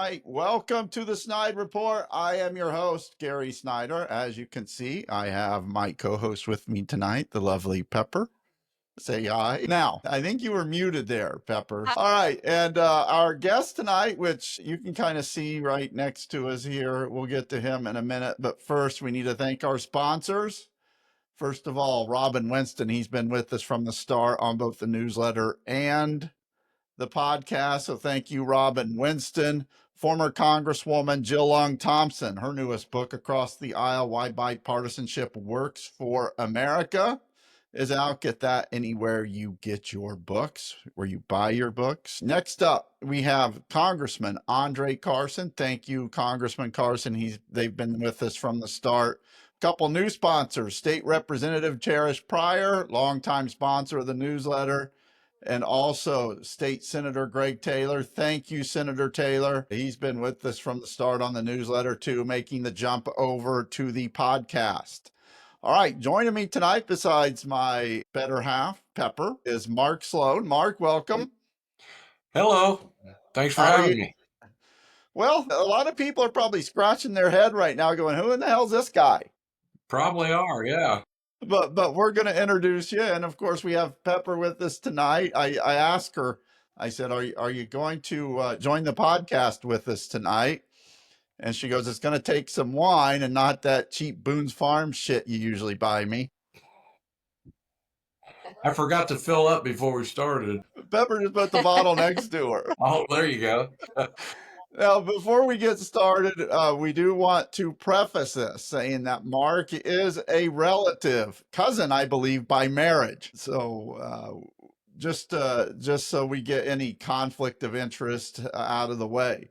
right, welcome to the SnydeReport. I am your host, Gary Snyder. As you can see, I have my co-host with me tonight, the lovely Pepper. Say hi. Now, I think you were muted there, Pepper. All right, and our guest tonight, which you can kind of see right next to us here, we'll get to him in a minute. But first, we need to thank our sponsors. First of all, Robin Winston. He's been with us from the start on both the newsletter and the podcast. So thank you, Robin Winston. Former Congresswoman Jill Long Thompson, her newest book, Across the Aisle, Why Bipartisanship Works for America, is out. Get that anywhere you get your books, where you buy your books. Next up, we have Congressman Andre Carson. Thank you, Congressman Carson. They've been with us from the start. Couple new sponsors, State Representative Cherish Pryor, longtime sponsor of the newsletter, and also State Senator Greg Taylor. Thank you, Senator Taylor. He's been with us from the start on the newsletter too, making the jump over to the podcast. All right, joining me tonight, besides my better half, Pepper, is Mark Sloan. Mark, welcome. Hello. Thanks for having me. Well, a lot of people are probably scratching their head right now going, who in the hell's this guy? Probably are, yeah. But we're going to introduce you. And of course, we have Pepper with us tonight. I asked her, I said, are you going to join the podcast with us tonight? And she goes, it's going to take some wine and not that cheap Boone's Farm shit you usually buy me. I forgot to fill up before we started. Pepper just put the bottle next to her. Oh, there you go. Now, before we get started, we do want to preface this saying that Mark is a relative, cousin, I believe, by marriage. So just so we get any conflict of interest out of the way.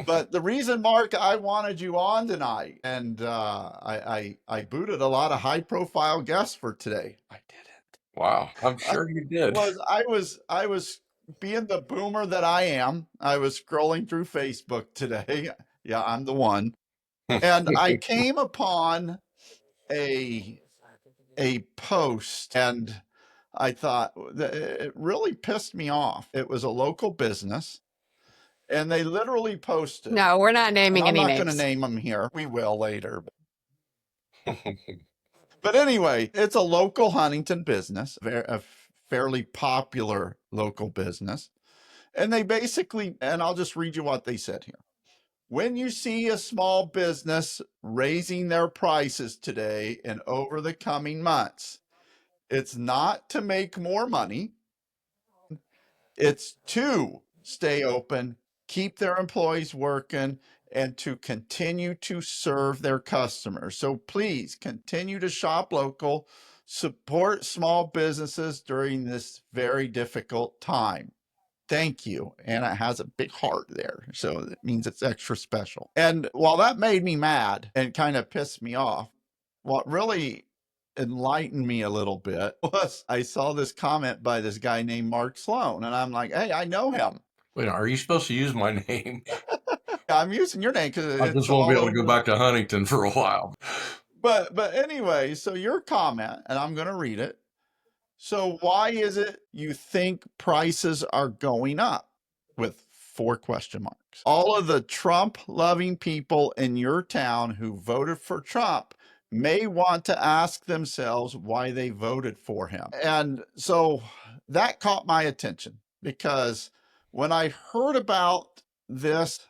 But the reason, Mark, I wanted you on tonight, and I booted a lot of high-profile guests for today. I did it. Wow, I'm sure you did. I was being the boomer that I am. I was scrolling through Facebook today. Yeah, I'm the one, and I came upon a post, and I thought that it really pissed me off. It was a local business. And they literally posted. No, we're not naming any names. I'm not going to name them here. We will later. But anyway, it's a local Huntington business, a fairly popular local business. And they basically, and I'll just read you what they said here. When you see a small business raising their prices today and over the coming months, it's not to make more money. It's to stay open, keep their employees working, and to continue to serve their customers. So please continue to shop local, support small businesses during this very difficult time. Thank you. And it has a big heart there. So it means it's extra special. And while that made me mad and kind of pissed me off, what really enlightened me a little bit was I saw this comment by this guy named Mark Sloan. And I'm like, hey, I know him. Wait, are you supposed to use my name? I'm using your name because I just won't be able to go back to Huntington for a while. But anyway, so your comment, and I'm going to read it. So why is it you think prices are going up? With 4 question marks. All of the Trump-loving people in your town who voted for Trump may want to ask themselves why they voted for him. And so that caught my attention because when I heard about this,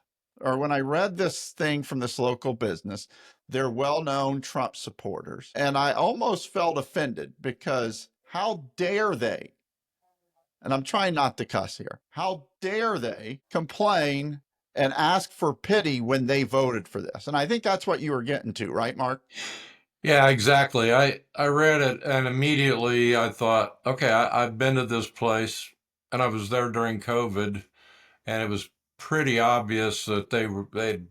or when I read this thing from this local business, they're well-known Trump supporters. And I almost felt offended because how dare they, and I'm trying not to cuss here, how dare they complain and ask for pity when they voted for this? And I think that's what you were getting to, right, Mark? Yeah, exactly. I read it and immediately I thought, okay, I've been to this place and I was there during COVID and it was pretty obvious that they'd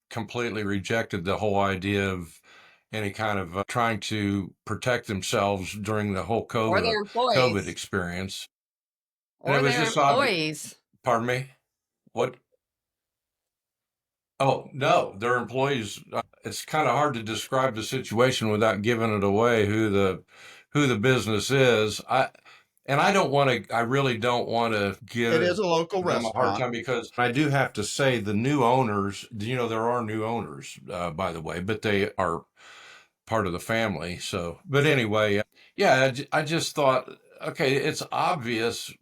completely rejected the whole idea of any kind of trying to protect themselves during the whole COVID experience. Or their employees. Pardon me? What? Oh, no, their employees. It's kind of hard to describe the situation without giving it away who the business is. And I really don't want to give It is a local them a hard restaurant. time, because I do have to say the new owners, there are new owners, by the way, but they are part of the family. So, but anyway, yeah, I just thought, okay, it's obvious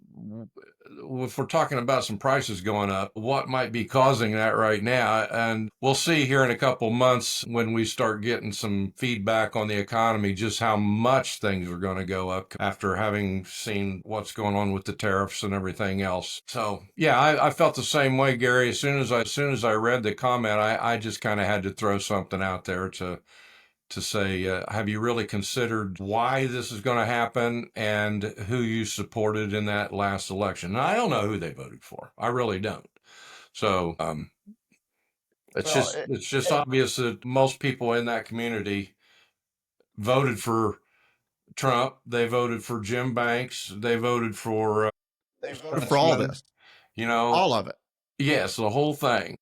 if we're talking about some prices going up, what might be causing that right now. And we'll see here in a couple months when we start getting some feedback on the economy, just how much things are going to go up after having seen what's going on with the tariffs and everything else. So yeah, I felt the same way, Gary. As soon as I read the comment, I just kind of had to throw something out there to say, have you really considered why this is going to happen and who you supported in that last election? And I don't know who they voted for. I really don't. So it's just obvious that most people in that community voted for Trump. They voted for Jim Banks. They voted for all this, all of it. Yes, the whole thing.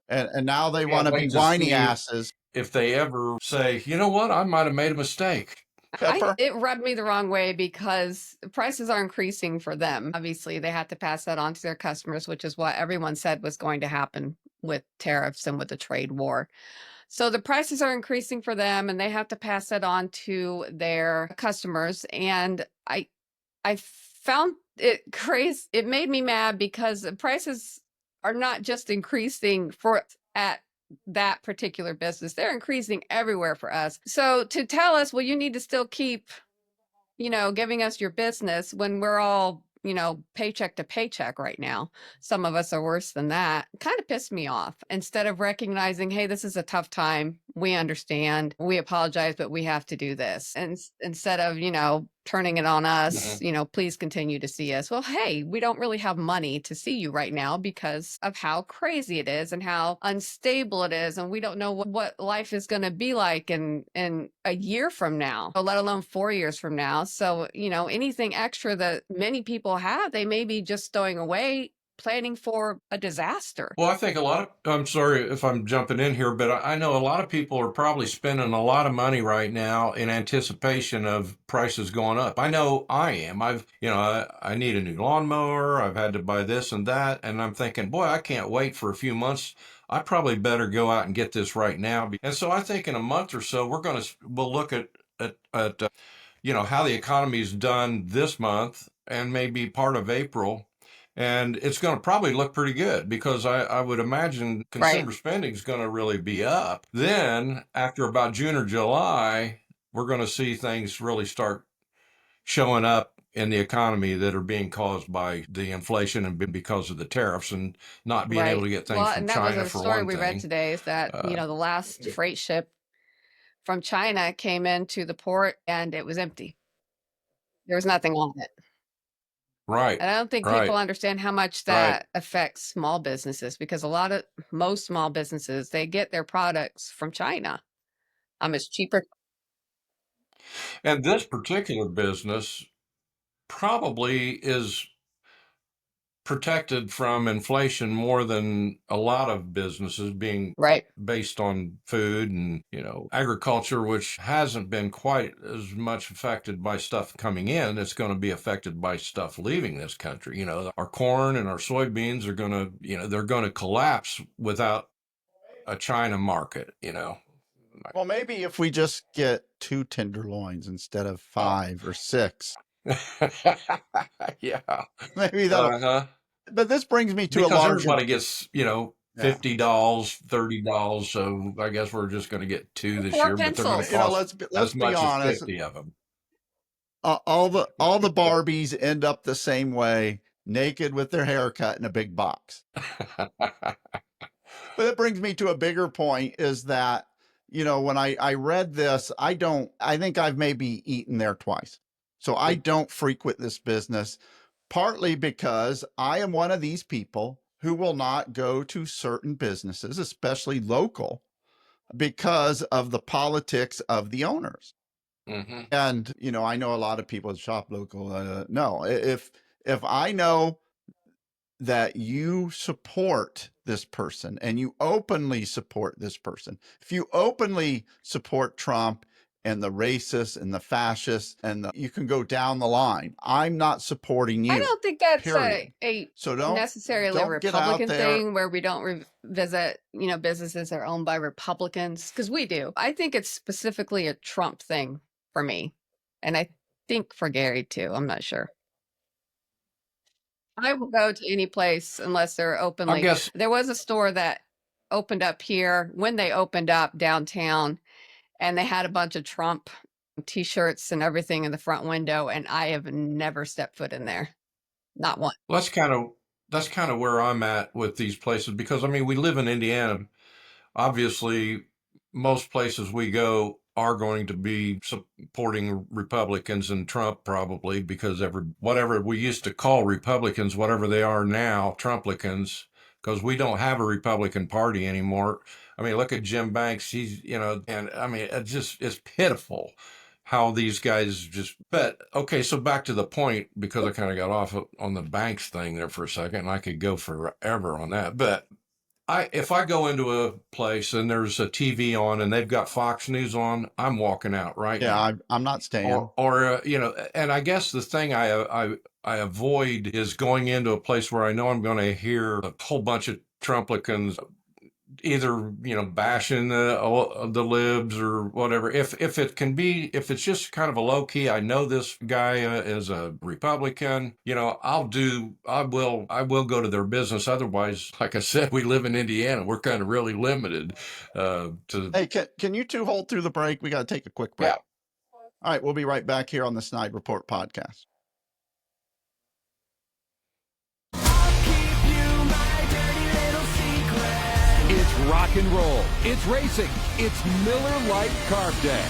And now they want to be whiny asses. If they ever say, you know what, I might have made a mistake. Pepper? It rubbed me the wrong way because prices are increasing for them. Obviously, they had to pass that on to their customers, which is what everyone said was going to happen with tariffs and with the trade war. So the prices are increasing for them, and they have to pass that on to their customers. And I found it crazy. It made me mad because the prices are not just increasing at that particular business. They're increasing everywhere for us. So to tell us, well, you need to still keep, giving us your business when we're all, paycheck to paycheck right now. Some of us are worse than that. Kind of pissed me off. Instead of recognizing, hey, this is a tough time. We understand. We apologize, but we have to do this. And instead of, turning it on us, please continue to see us. Well, hey, we don't really have money to see you right now because of how crazy it is and how unstable it is. And we don't know what life is going to be like in a year from now, let alone 4 years from now. So, anything extra that many people have, they may be just stowing away, planning for a disaster. Well, I think I'm sorry if I'm jumping in here, but I know a lot of people are probably spending a lot of money right now in anticipation of prices going up. I know I am. I need a new lawnmower. I've had to buy this and that. And I'm thinking, boy, I can't wait for a few months. I probably better go out and get this right now. And so I think in a month or so, we'll look at how the economy's done this month and maybe part of April. And it's going to probably look pretty good because I would imagine consumer spending is going to really be up. Then after about June or July, we're going to see things really start showing up in the economy that are being caused by the inflation and because of the tariffs and not being able to get things from China for one thing. And that was a story we read today is that, the last freight ship from China came into the port and it was empty. There was nothing on it. Right. And I don't think people understand how much that affects small businesses because most small businesses, they get their products from China. It's cheaper. And this particular business probably is protected from inflation more than a lot of businesses, being based on food and agriculture, which hasn't been quite as much affected by stuff coming in. It's going to be affected by stuff leaving this country. Our corn and our soybeans are going to they're going to collapse without a China market. Well, maybe if we just get 2 tenderloins instead of 5 or 6. Yeah, maybe that'll. But this brings me to because a larger. Everybody gets $50, $30. So I guess we're just going to get 2 this year, but they're going to cost let's as much be honest, as 50 of them. All the Barbies end up the same way, naked with their hair cut in a big box. But it brings me to a bigger point is that, when I read this, I think I've maybe eaten there twice. So I don't frequent this business, partly because I am one of these people who will not go to certain businesses, especially local, because of the politics of the owners. Mm-hmm. And, I know a lot of people that shop local. No, if I know that you support this person and you openly support this person, if you openly support Trump and the racists and the fascists, and you can go down the line. I'm not supporting I you. don't think that's Period. a So don't necessarily a get out Republican there. thing where we don't visit, businesses that are owned by Republicans, because we do. I think it's specifically a Trump thing for me. And I think for Gary too. I'm not sure. I will go to any place unless they're I openly. guess There was a store that opened up here when they opened up downtown, and they had a bunch of Trump t-shirts and everything in the front window, and I have never stepped foot in there. Not one. that's kind of where I'm at with these places, because I mean, we live in Indiana. Obviously, most places we go are going to be supporting Republicans and Trump, probably, because whatever we used to call Republicans, whatever they are now, Trumplicans, because we don't have a Republican Party anymore. I mean, look at Jim Banks. He's, and I mean, it's pitiful how these guys just. But okay, so back to the point, because I kind of got off on the Banks thing there for a second, and I could go forever on that. But if I go into a place and there's a TV on and they've got Fox News on, I'm walking out right now. I'm not staying. And I guess the thing I avoid is going into a place where I know I'm going to hear a whole bunch of Trumplicans either bashing the libs or whatever. If it's just kind of a low key, I know this guy is a Republican, I will go to their business. Otherwise, like I said, we live in Indiana, we're kind of really limited to. Hey, can you two hold through the break? We got to take a quick break. Yeah. All right, we'll be right back here on the SnydeReport podcast. It's rock and roll. It's racing. It's Miller Lite Carb Day.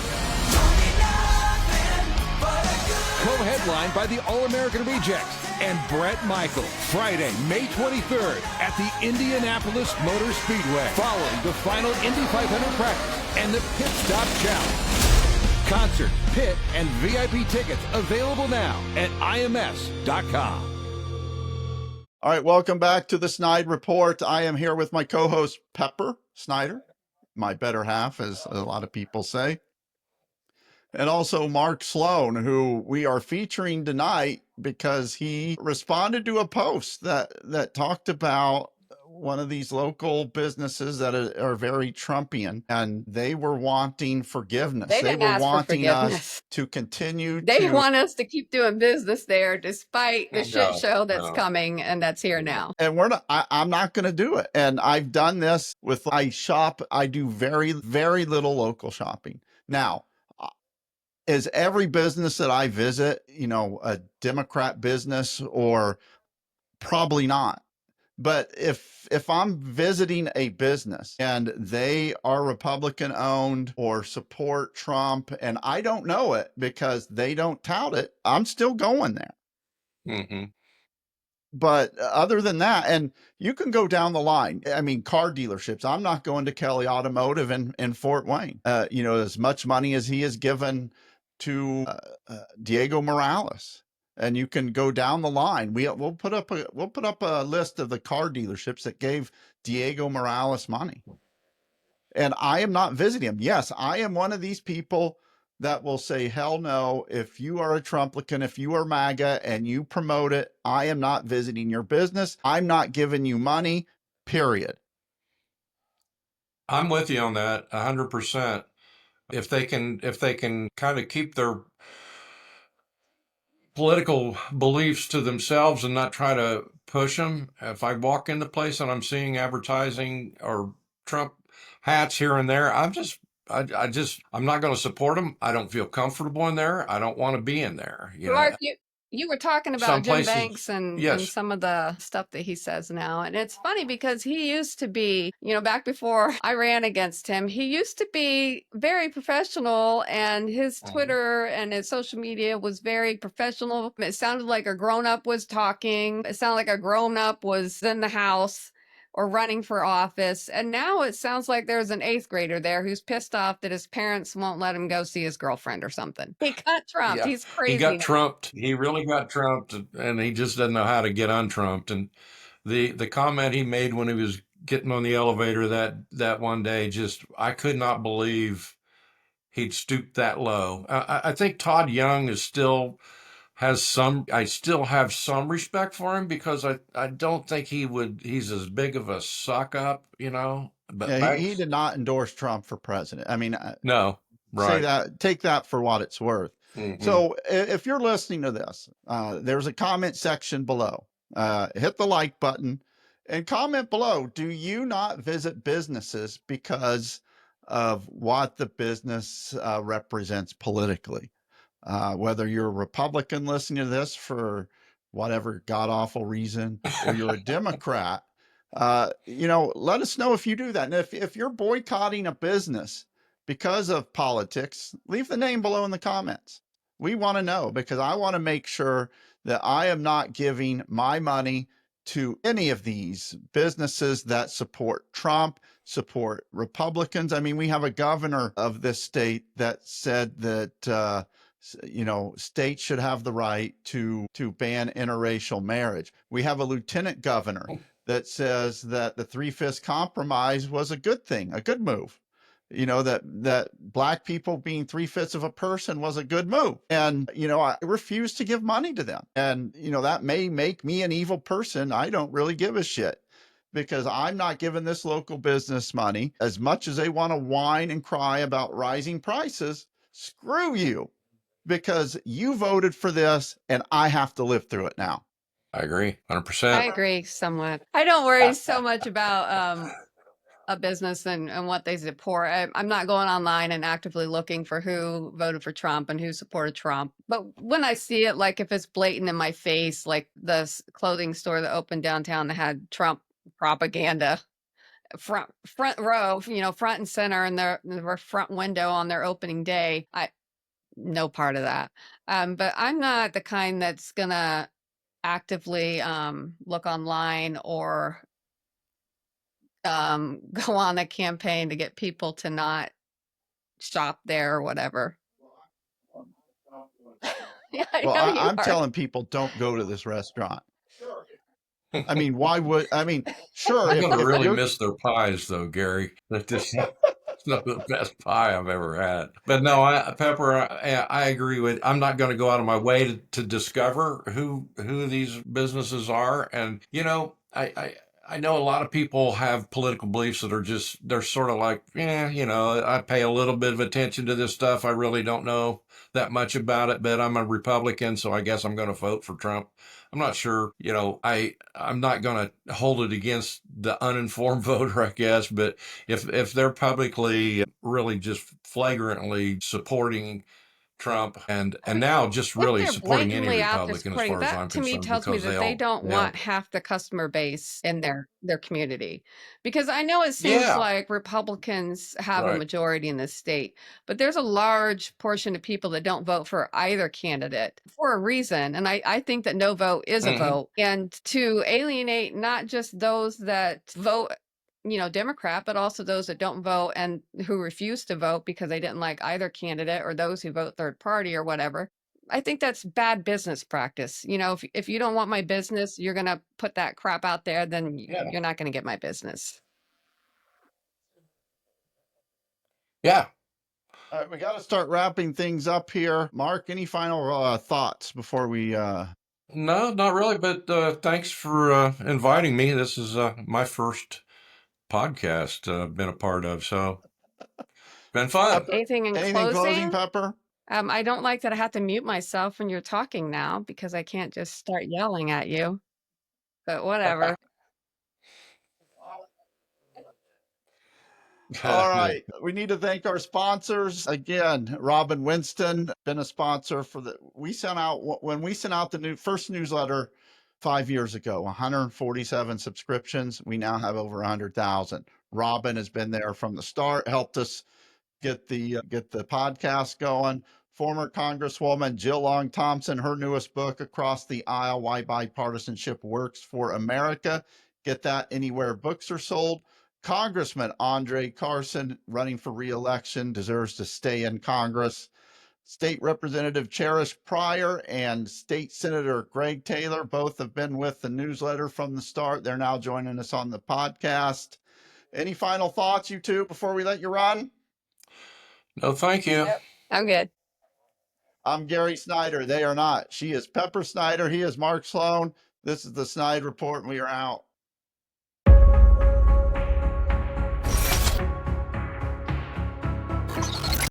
Co-headlined by the All-American Rejects and Bret Michael. Friday, May 23rd at the Indianapolis Motor Speedway. Following the final Indy 500 practice and the Pit Stop Challenge. Concert, pit, and VIP tickets available now at ims.com. All right, welcome back to the SnydeReport. I am here with my co-host, Pepper Snyder, my better half, as a lot of people say, and also Mark Sloan, who we are featuring tonight because he responded to a post that talked about one of these local businesses that are very Trumpian, and they were wanting forgiveness. They were wanting us forgiveness. to continue. They want us to keep doing business there despite the shit show that's coming and that's here now. And I'm not going to do it. And I've done this with, I do very, very little local shopping. Now, is every business that I visit, a Democrat business, or probably not? But if I'm visiting a business and they are Republican owned or support Trump and I don't know it because they don't tout it, I'm still going there. Mm-hmm. But other than that, and you can go down the line. I mean, car dealerships. I'm not going to Kelly Automotive in Fort Wayne. As much money as he has given to Diego Morales. And you can go down the line. We'll put up a list of the car dealerships that gave Diego Morales money. And I am not visiting him. Yes, I am one of these people that will say, hell no, if you are a Trumplican, if you are MAGA and you promote it, I am not visiting your business. I'm not giving you money, period. I'm with you on that 100%. If they can kind of keep their political beliefs to themselves and not try to push them. If I walk into a place and I'm seeing advertising or Trump hats here and there, I'm not going to support them. I don't feel comfortable in there. I don't want to be in there. Mark, you were talking about Jim Banks and yes. some of the stuff that he says now. And it's funny because he used to be, back before I ran against him, he used to be very professional, and his Twitter and his social media was very professional. It sounded like a grown-up was talking. It sounded like a grown-up was in the house or running for office. And now it sounds like there's an 8th grader there who's pissed off that his parents won't let him go see his girlfriend or something. He got trumped. Yeah. He's crazy. He got trumped. He really got trumped, and he just doesn't know how to get untrumped. And the comment he made when he was getting on the elevator that one day, I could not believe he'd stoop that low. I think Todd Young is still has some. I still have some respect for him because I don't think he's as big of a suck up, you know. But Yeah, he Banks, did not endorse Trump for president. I mean, no, say right. that, take that for what it's worth. Hmm. So if you're listening to this, there's a comment section below. Hit the like button and comment below. Do you not visit businesses because of what the business represents politically? Whether you're a Republican listening to this for whatever god awful reason, or you're a Democrat, let us know if you do that. And if you're boycotting a business because of politics, leave the name below in the comments. We want to know, because I want to make sure that I am not giving my money to any of these businesses that support Trump, support Republicans. I mean, we have a governor of this state that said that states should have the right to ban interracial marriage. We have a lieutenant governor that says that the three-fifths compromise was a good thing, a good move. That black people being three-fifths of a person was a good move. And, I refuse to give money to them. And, that may make me an evil person. I don't really give a shit, because I'm not giving this local business money. As much as they want to whine and cry about rising prices, screw you, because you voted for this and I have to live through it now. I agree, I 100%. agree somewhat. I don't worry so much about a business and what they support. I'm not going online and actively looking for who voted for Trump and who supported Trump. But when I see it, like if it's blatant in my face, like the clothing store that opened downtown that had Trump propaganda front row, front and center, and their front window on their opening day, no part of that. But I'm not the kind that's gonna actively look online or go on a campaign to get people to not shop there or whatever. Yeah, I Well, know you I'm are. telling people, don't go to this restaurant. I mean, why would, sure, I'm if, gonna if really you're, miss their pies, though, Gary. That just some of the best pie I've ever had. But no, Pepper, I agree with. I'm not going to go out of my way to discover who these businesses are, and I know a lot of people have political beliefs that are just they're sort of like, I pay a little bit of attention to this stuff. I really don't know that much about it, but I'm a Republican, so I guess I'm going to vote for Trump. I'm not sure, I'm not going to hold it against the uninformed voter, I guess, but if they're publicly really just flagrantly supporting Trump and now just If really they're supporting any blatantly out there Republican as supporting far as that, I'm to me concerned, tells me because that they don't they'll want half the customer base in their community. Because I know it seems yeah, like Republicans have a right. majority in this state, but there's a large portion of people that don't vote for either candidate for a reason. And I think that no vote is a Hmm. vote. And to alienate not just those that vote Democrat, but also those that don't vote and who refuse to vote because they didn't like either candidate, or those who vote third party or whatever. I think that's bad business practice. If you don't want my business, you're going to put that crap out there, then you're not going to get my business. Yeah. all right, we got to start wrapping things up here. Mark, any final thoughts before we, No, not really, but thanks for inviting me. This is my first podcast I've been a part of, so been fun. Anything in anything closing, closing? Pepper? I don't like that I have to mute myself when you're talking now because I can't just start yelling at you, but whatever. All right. We need to thank our sponsors. Again, Robin Winston, been a sponsor for when we sent out the first newsletter 5 years ago, 147 subscriptions. We now have over 100,000. Robin has been there from the start, helped us get the podcast going. Former Congresswoman Jill Long Thompson, her newest book, Across the Aisle: Why Bipartisanship Works for America. Get that anywhere books are sold. Congressman Andre Carson, running for re-election, deserves to stay in Congress. State Representative Cherish Pryor and State Senator Greg Taylor both have been with the newsletter from the start. They're now joining us on the podcast. Any final thoughts, you two, before we let you run? No, thank you. I'm good. I'm Gary Snyder. They are not. She is Pepper Snyder. He is Mark Sloan. This is the Snide Report, and we are out.